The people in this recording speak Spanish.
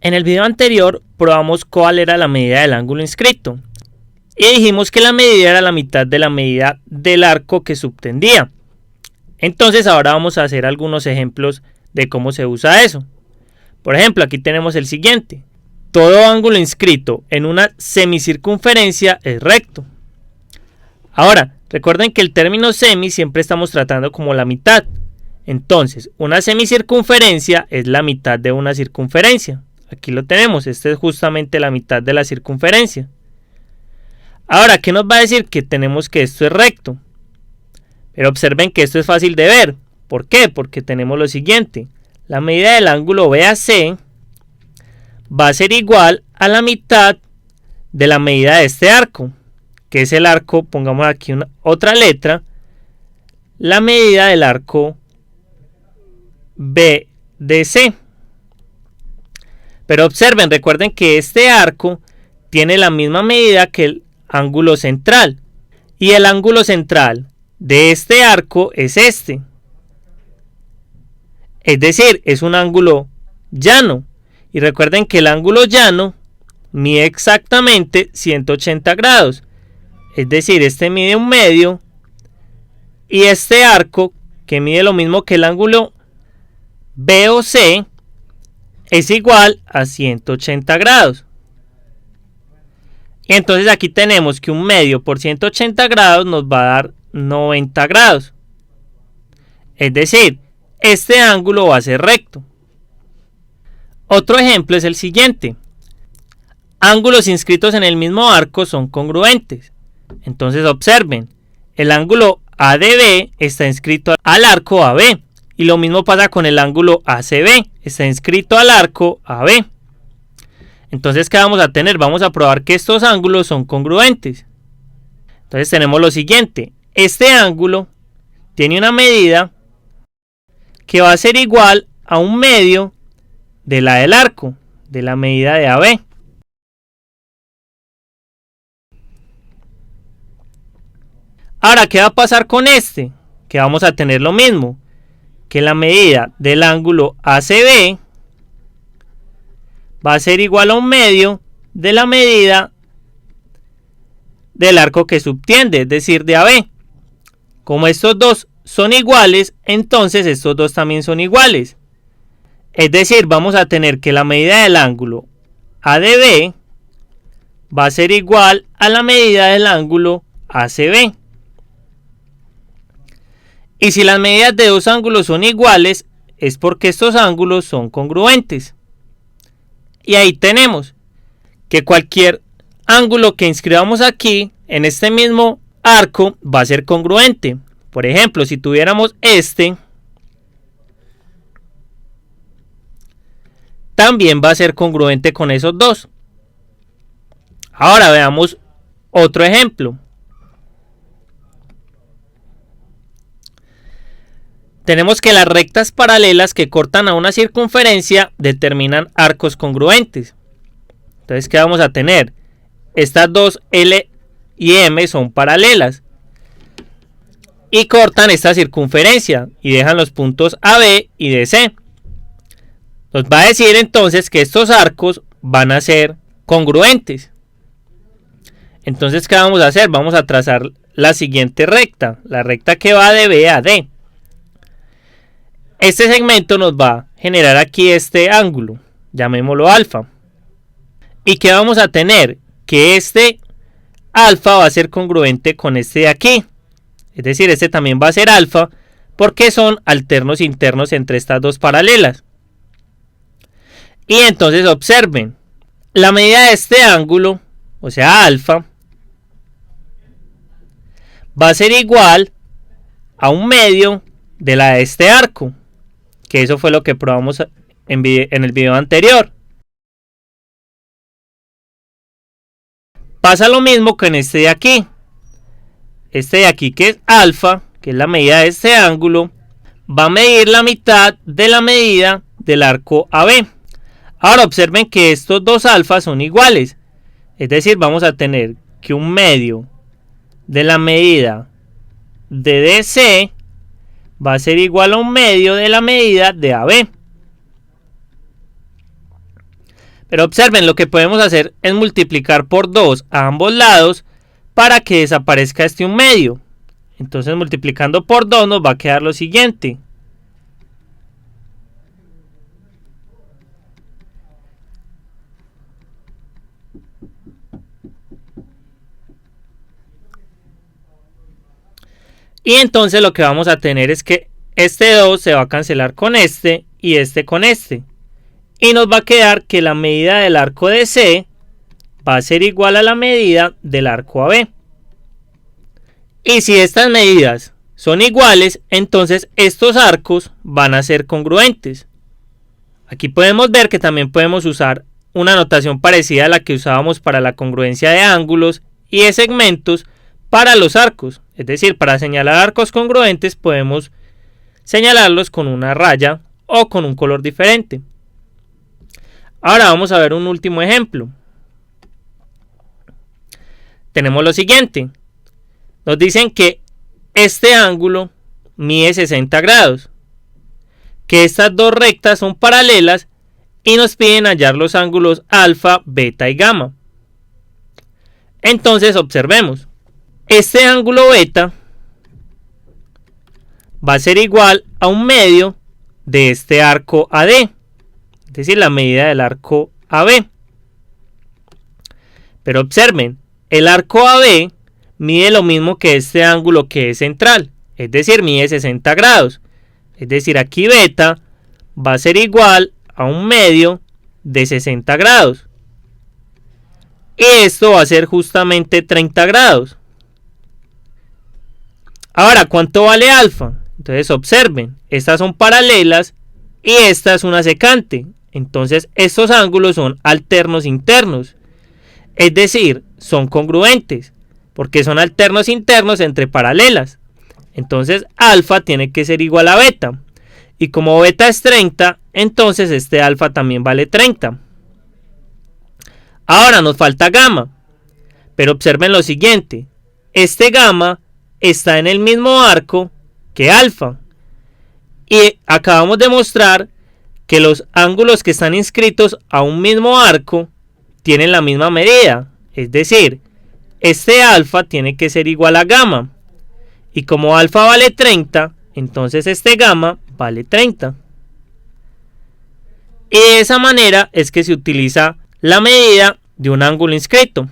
En el video anterior probamos cuál era la medida del ángulo inscrito y dijimos que la medida era la mitad de la medida del arco que subtendía. Entonces ahora vamos a hacer algunos ejemplos de cómo se usa eso. Por ejemplo, aquí tenemos el siguiente. Todo ángulo inscrito en una semicircunferencia es recto. Ahora, recuerden que el término semi siempre estamos tratando como la mitad. Entonces, una semicircunferencia es la mitad de una circunferencia. Aquí lo tenemos, esta es justamente la mitad de la circunferencia. Ahora, ¿qué nos va a decir? Que tenemos que esto es recto. Pero observen que esto es fácil de ver. ¿Por qué? Porque tenemos lo siguiente. La medida del ángulo BAC va a ser igual a la mitad de la medida de este arco, que es el arco, pongamos aquí otra letra, la medida del arco BDC. Pero observen, recuerden que este arco tiene la misma medida que el ángulo central. Y el ángulo central de este arco es este. Es decir, es un ángulo llano. Y recuerden que el ángulo llano mide exactamente 180 grados. Es decir, este mide 1/2. Y este arco, que mide lo mismo que el ángulo BOC, es igual a 180 grados. Y entonces aquí tenemos que 1/2 por 180 grados nos va a dar 90 grados. Es decir, este ángulo va a ser recto. Otro ejemplo es el siguiente. Ángulos inscritos en el mismo arco son congruentes. Entonces observen, el ángulo ADB está inscrito al arco AB. Y lo mismo pasa con el ángulo ACB, está inscrito al arco AB. Entonces, ¿qué vamos a tener? Vamos a probar que estos ángulos son congruentes. Entonces tenemos lo siguiente. Este ángulo tiene una medida que va a ser igual a 1/2 de la del arco, de la medida de AB. Ahora, ¿qué va a pasar con este? Que vamos a tener lo mismo, que la medida del ángulo ACB va a ser igual a 1/2 de la medida del arco que subtiende, es decir, de AB. Como estos dos son iguales, entonces estos dos también son iguales. Es decir, vamos a tener que la medida del ángulo ADB va a ser igual a la medida del ángulo ACB. Y si las medidas de dos ángulos son iguales, es porque estos ángulos son congruentes. Y ahí tenemos que cualquier ángulo que inscribamos aquí, en este mismo arco, va a ser congruente. Por ejemplo, si tuviéramos este, también va a ser congruente con esos dos. Ahora veamos otro ejemplo. Tenemos que las rectas paralelas que cortan a una circunferencia determinan arcos congruentes. Entonces, ¿qué vamos a tener? Estas dos L y M son paralelas y cortan esta circunferencia y dejan los puntos AB y DC. Nos va a decir entonces que estos arcos van a ser congruentes. Entonces, ¿qué vamos a hacer? Vamos a trazar la siguiente recta, la recta que va de B a D. Este segmento nos va a generar aquí este ángulo, llamémoslo alfa. ¿Y qué vamos a tener? Que este alfa va a ser congruente con este de aquí. Es decir, este también va a ser alfa porque son alternos internos entre estas dos paralelas. Y entonces observen, la medida de este ángulo, o sea alfa, va a ser igual a 1/2 de la de este arco. Que eso fue lo que probamos en el video anterior. Pasa lo mismo con este de aquí. Este de aquí, que es alfa, que es la medida de este ángulo, va a medir la mitad de la medida del arco AB. Ahora observen que estos dos alfas son iguales. Es decir, vamos a tener que 1/2 de la medida de DC va a ser igual a 1/2 de la medida de AB. Pero observen, lo que podemos hacer es multiplicar por 2 a ambos lados para que desaparezca este 1/2. Entonces multiplicando por 2 nos va a quedar lo siguiente. Y entonces lo que vamos a tener es que este 2 se va a cancelar con este y este con este. Y nos va a quedar que la medida del arco de C va a ser igual a la medida del arco AB. Y si estas medidas son iguales, entonces estos arcos van a ser congruentes. Aquí podemos ver que también podemos usar una notación parecida a la que usábamos para la congruencia de ángulos y de segmentos para los arcos. Es decir, para señalar arcos congruentes podemos señalarlos con una raya o con un color diferente. Ahora vamos a ver un último ejemplo. Tenemos lo siguiente. Nos dicen que este ángulo mide 60 grados, que estas dos rectas son paralelas y nos piden hallar los ángulos alfa, beta y gamma. Entonces observemos. Este ángulo beta va a ser igual a 1/2 de este arco AD, es decir, la medida del arco AB. Pero observen, el arco AB mide lo mismo que este ángulo que es central, es decir, mide 60 grados. Es decir, aquí beta va a ser igual a 1/2 de 60 grados. Y esto va a ser justamente 30 grados. Ahora, ¿cuánto vale alfa? Entonces observen, estas son paralelas y esta es una secante. Entonces estos ángulos son alternos internos. Es decir, son congruentes, porque son alternos internos entre paralelas. Entonces alfa tiene que ser igual a beta. Y como beta es 30, entonces este alfa también vale 30. Ahora nos falta gamma. Pero observen lo siguiente. Este gamma está en el mismo arco que alfa. Y acabamos de mostrar que los ángulos que están inscritos a un mismo arco tienen la misma medida. Es decir, este alfa tiene que ser igual a gamma. Y como alfa vale 30, entonces este gamma vale 30. Y de esa manera es que se utiliza la medida de un ángulo inscrito.